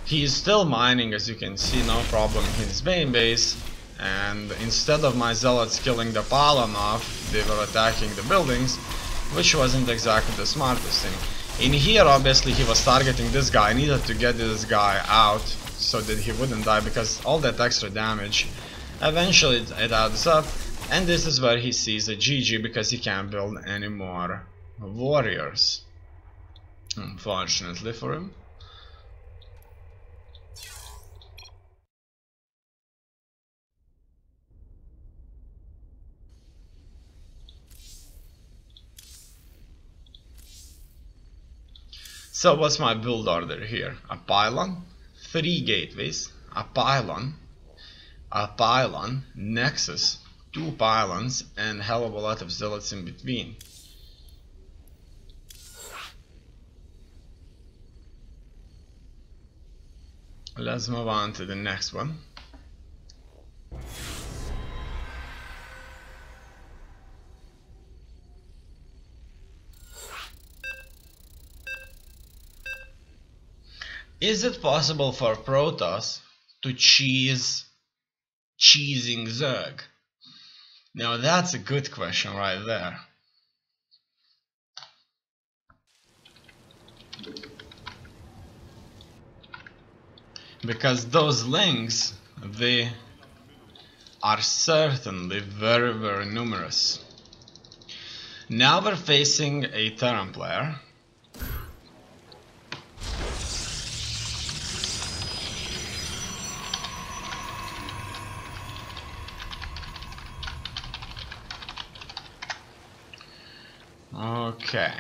He is still mining, as you can see, no problem in his main base. And instead of my zealots killing the pylon off, they were attacking the buildings, which wasn't exactly the smartest thing. In here, obviously, he was targeting this guy. I needed to get this guy out so that he wouldn't die, because all that extra damage, eventually it adds up. And this is where he sees a GG, because he can't build any more warriors, unfortunately for him. So what's my build order here? A pylon, 3 gateways, a pylon, nexus, 2 pylons, and hell of a lot of zealots in between. Let's move on to the next one. Is it possible for Protoss to cheesing Zerg? Now that's a good question right there. Because those links, they are certainly very, very numerous. Now we're facing a Terran player. Okay.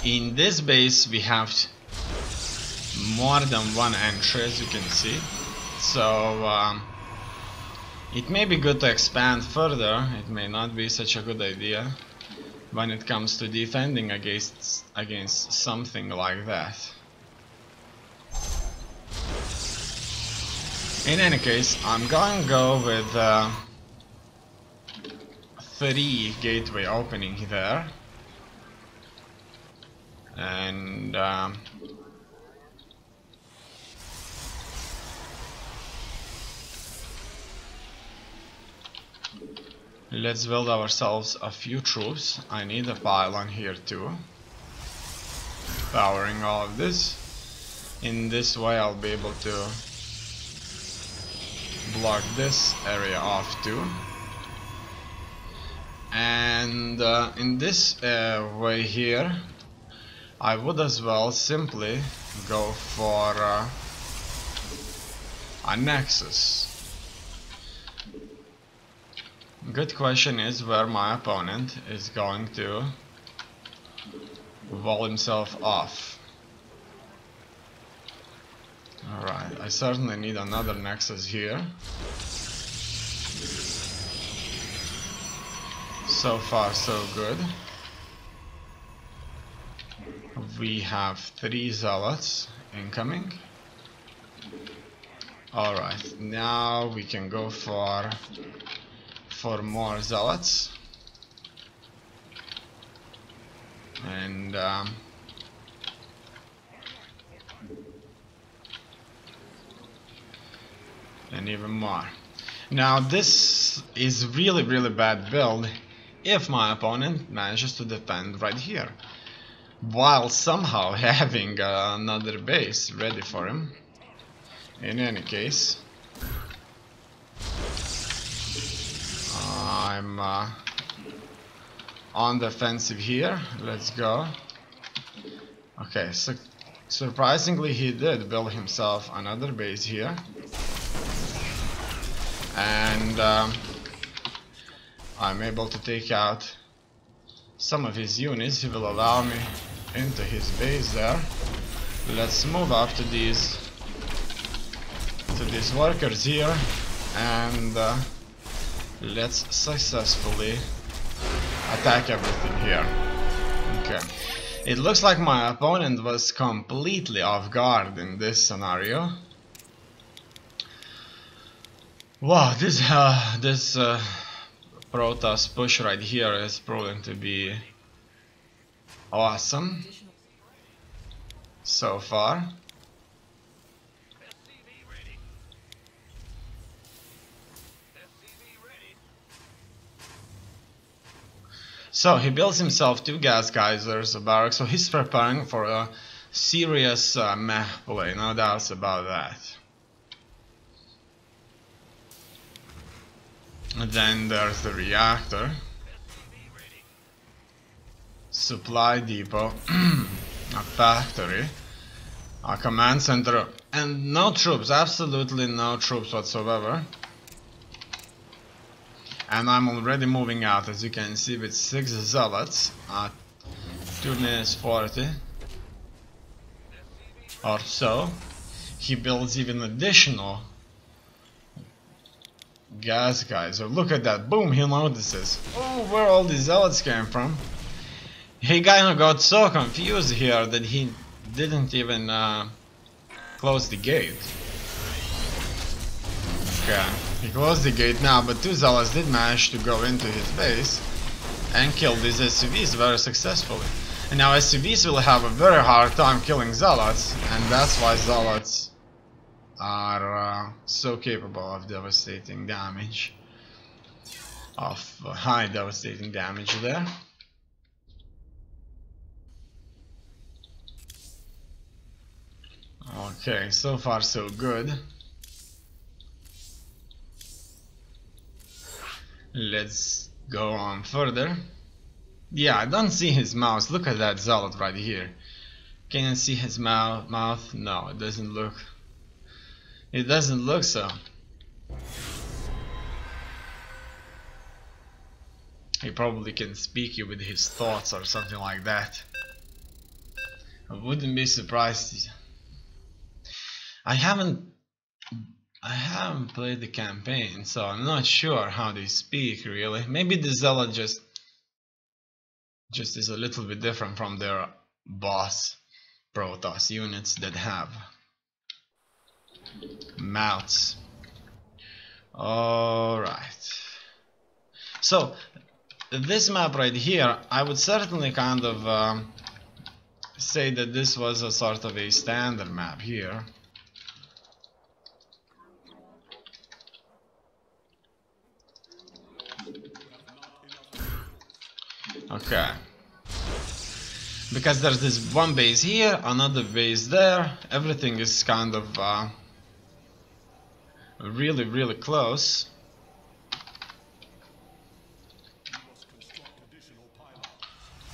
In this base we have more than one entry, as you can see, so it may be good to expand further. It may not be such a good idea when it comes to defending against something like that. In any case, I'm going to go with 3 gateway opening there. And let's build ourselves a few troops. I need a pylon here too, powering all of this. In this way I'll be able to block this area off too. And in this way here, I would as well simply go for a nexus. Good question is where my opponent is going to wall himself off. Alright, I certainly need another nexus here. So far so good. We have 3 zealots incoming. Alright, now we can go for more zealots. And even more. Now this is really bad build if my opponent manages to defend right here, while somehow having another base ready for him. In any case, I'm on the offensive here. Let's go. Okay, so surprisingly he did build himself another base here. And I'm able to take out some of his units. He will allow me into his base there. Let's move up to these workers here, and let's successfully attack everything here. Okay. It looks like my opponent was completely off guard in this scenario. Wow, this Protoss push right here is proving to be awesome so far. So he builds himself 2 gas geysers, a barrack, so he's preparing for a serious mech play, no doubts about that. And then there's the reactor, supply depot, a factory, a command center, and no troops, absolutely no troops whatsoever. And I'm already moving out, as you can see, with 6 zealots at 2 minutes 40 or so. He builds even additional gas geyser. Look at that, boom, he notices. Oh, where all these zealots came from. He kinda got so confused here that he didn't even close the gate. Okay, he closed the gate now, but 2 zealots did manage to go into his base and kill these SUVs very successfully. And now SUVs will have a very hard time killing zealots, and that's why zealots are so capable of devastating damage, of high devastating damage there. Okay, so far so good. Let's go on further. Yeah, I don't see his mouse. Look at that zealot right here. Can you see his mouth? No, it doesn't look. It doesn't look so. He probably can speak you with his thoughts or something like that. I wouldn't be surprised. I haven't played the campaign, so I'm not sure how they speak really. Maybe the zealot just is a little bit different from their boss Protoss units that have mouths. Alright. So this map right here, I would certainly kind of say that this was a sort of a standard map here. Okay, because there's this one base here, another base there, everything is kind of really close.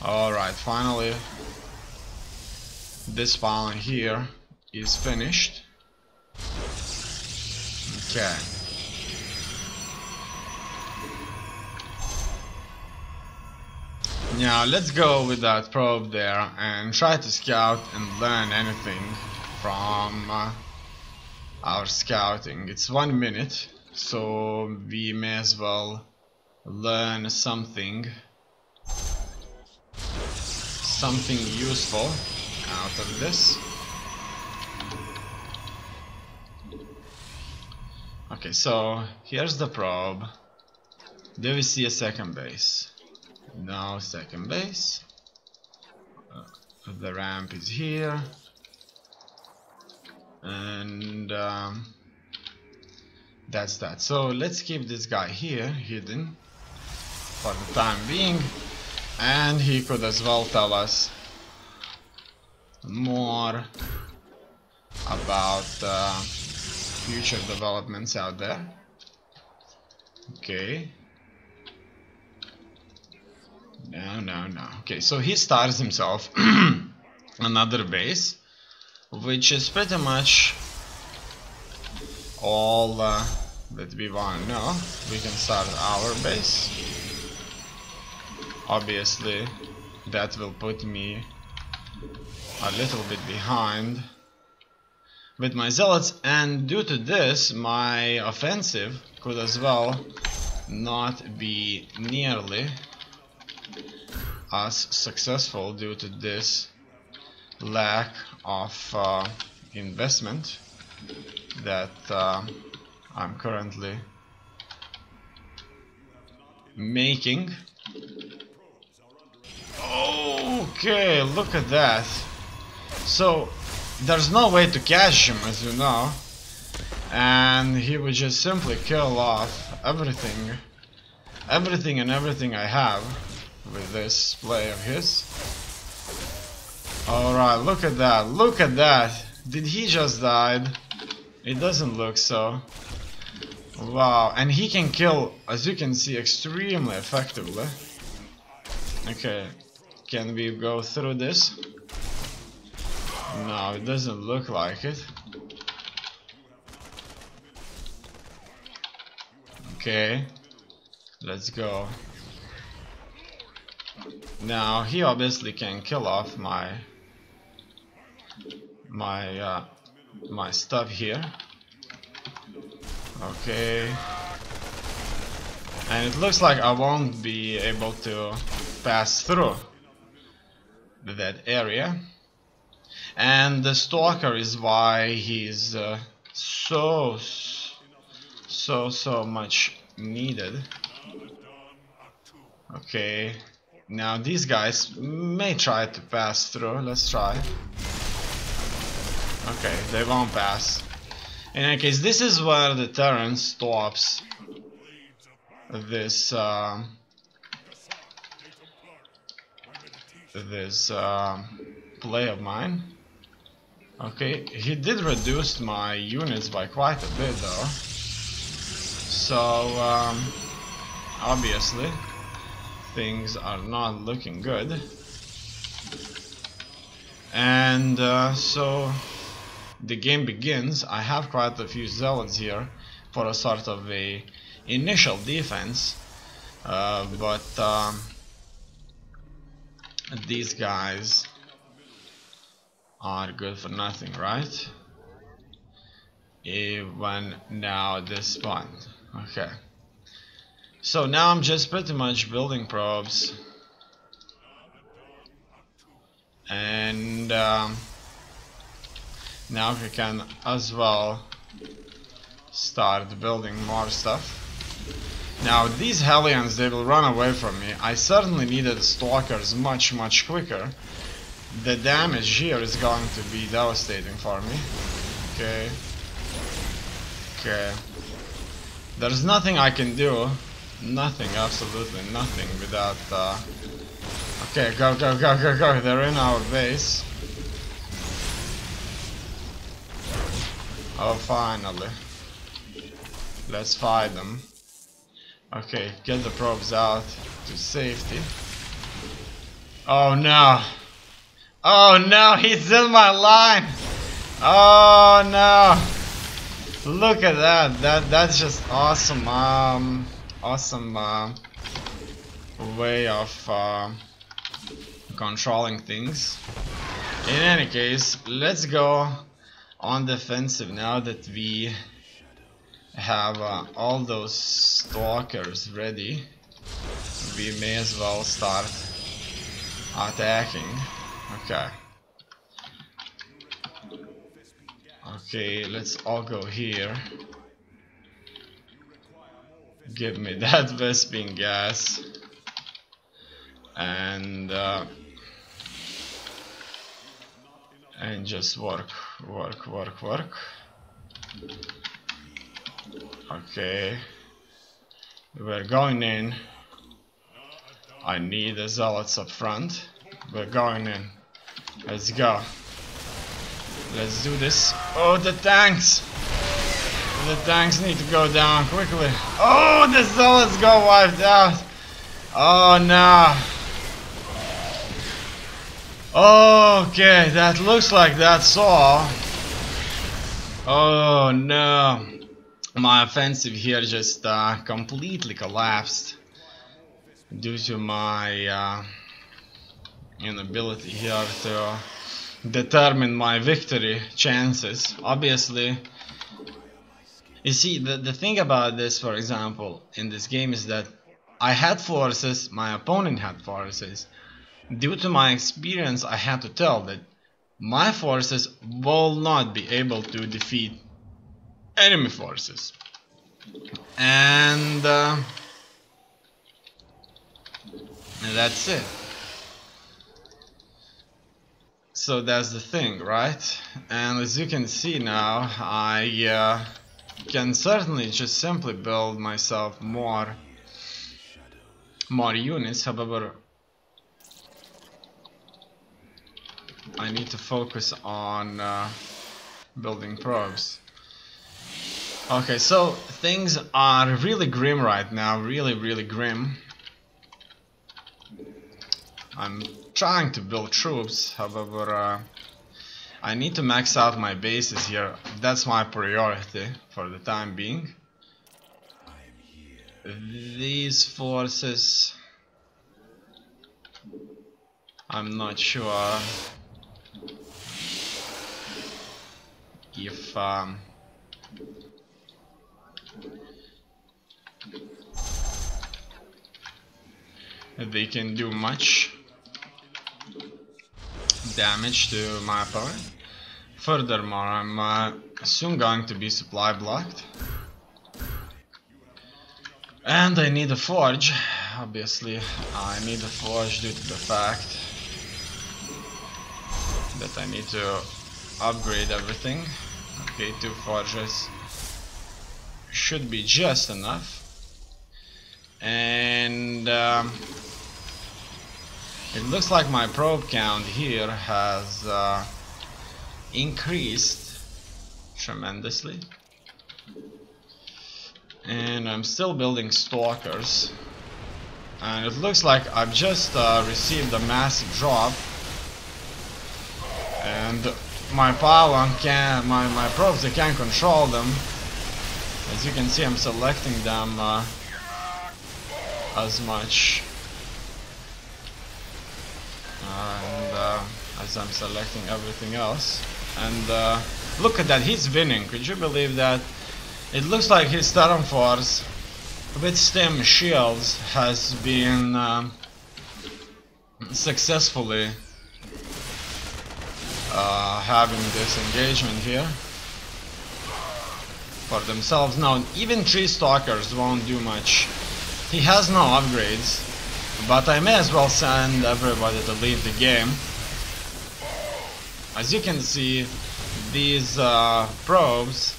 Alright, finally this pylon here is finished. Okay. Now let's go with that probe there and try to scout and learn anything from our scouting. It's 1 minute, so we may as well learn something useful out of this. Okay, so here's the probe. Do we see a second base? No second base. The ramp is here, and that's that. So let's keep this guy here hidden for the time being, and he could as well tell us more about future developments out there. Okay. No. Okay, so he starts himself another base, which is pretty much all that we want to know. We can start our base. Obviously, that will put me a little bit behind with my zealots, and due to this, my offensive could as well not be nearly us successful due to this lack of investment that I'm currently making. Okay, look at that. So there's no way to catch him, as you know, and he would just simply kill off everything and everything I have with this play of his. Alright, look at that, look at that. Did he just died? It doesn't look so. Wow, and he can kill, as you can see, extremely effectively. Okay, can we go through this? No, it doesn't look like it. Okay, let's go. Now he obviously can kill off my stuff here. Okay, and it looks like I won't be able to pass through that area, and the stalker is why he's so much needed. Okay, now these guys may try to pass through. Let's try. Okay, they won't pass. In any case, this is where the Terran stops this play of mine. Okay, he did reduce my units by quite a bit though, so obviously things are not looking good, and so the game begins. I have quite a few zealots here for a sort of a initial defense, but these guys are good for nothing, right? Even now this one. Okay, so now I'm just pretty much building probes, and now we can as well start building more stuff. Now these Hellions, they will run away from me. I certainly needed stalkers much quicker. The damage here is going to be devastating for me. Okay. Okay. There's nothing I can do. Nothing, absolutely nothing without okay, go. They're in our base. Oh, finally. Let's fight them. Okay, get the probes out to safety. Oh no! Oh no, he's in my line! Oh no! Look at that. That's just awesome. Awesome way of controlling things. In any case, let's go on defensive now that we have all those stalkers ready. We may as well start attacking. Okay. Okay, let's all go here. Give me that Vespine gas. And just work. Okay, we're going in. I need the zealots up front. We're going in. Let's go. Let's do this. Oh, the tanks! The tanks need to go down quickly. Oh, the zealots got wiped out. Oh no. Okay, that looks like that's all. Oh no. My offensive here just completely collapsed due to my inability here to determine my victory chances. Obviously, you see, the thing about this, for example, in this game is that I had forces, my opponent had forces, due to my experience, I had to tell that my forces will not be able to defeat enemy forces. And that's it. So that's the thing, right? And as you can see now, I can certainly just simply build myself more units. However, I need to focus on building probes. Okay, so things are really grim right now, really grim. I'm trying to build troops, however, I need to max out my bases here. That's my priority for the time being. These forces, I'm not sure if they can do much damage to my opponent. Furthermore, I'm soon going to be supply blocked. And I need a forge. Obviously, I need a forge due to the fact that I need to upgrade everything. Okay, 2 forges should be just enough. And it looks like my probe count here has increased tremendously. And I'm still building stalkers. And it looks like I've just received a massive drop. And my pylon can, my probes, they can't control them. As you can see, I'm selecting them as much. And as I'm selecting everything else. And look at that, he's winning. Could you believe that? It looks like his Terran Force with stem shields has been successfully having this engagement here for themselves. Now, even 3 stalkers won't do much. He has no upgrades, but I may as well send everybody to leave the game. As you can see, these probes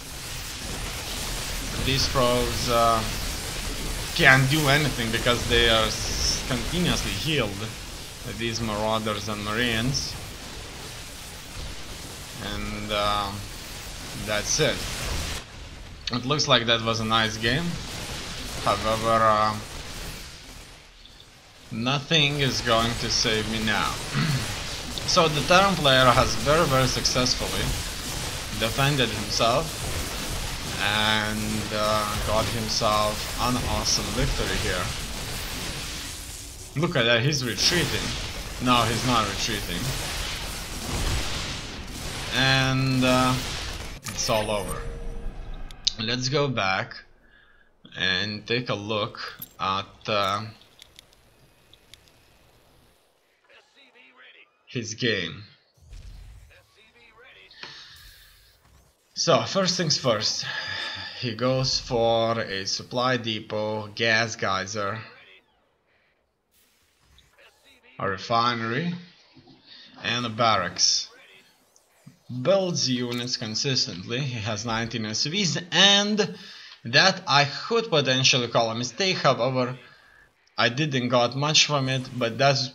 can't do anything because they are continuously healed, these marauders and marines. And that's it. It looks like that was a nice game. However, nothing is going to save me now. So the Terran player has very successfully defended himself and got himself an awesome victory here. Look at that, he's retreating. No, he's not retreating. And it's all over. Let's go back and take a look at his game. So first things first, he goes for a supply depot, gas geyser, a refinery, and a barracks. Builds units consistently. He has 19 SCVs, and that I could potentially call a mistake. However, I didn't got much from it, but that's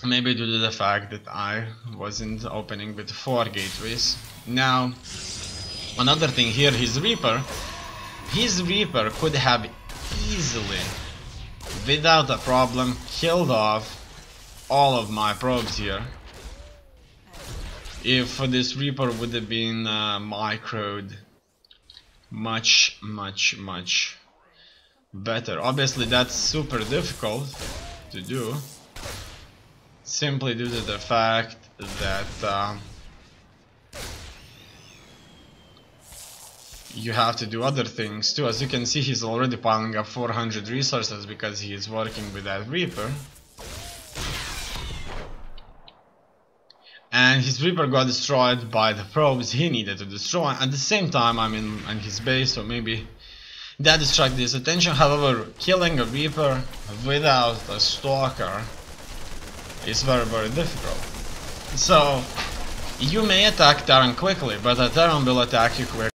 maybe due to the fact that I wasn't opening with 4 gateways. Now, another thing here, his Reaper could have easily, without a problem, killed off all of my probes here if this Reaper would have been microed much better. Obviously that's super difficult to do, simply due to the fact that you have to do other things too. As you can see, he's already piling up 400 resources because he is working with that Reaper. and his Reaper got destroyed by the probes he needed to destroy. At the same time, I'm in his base, so maybe that distracted his attention. However, killing a Reaper without a Stalker is very difficult. So you may attack Terran quickly, but a Terran will attack you quickly.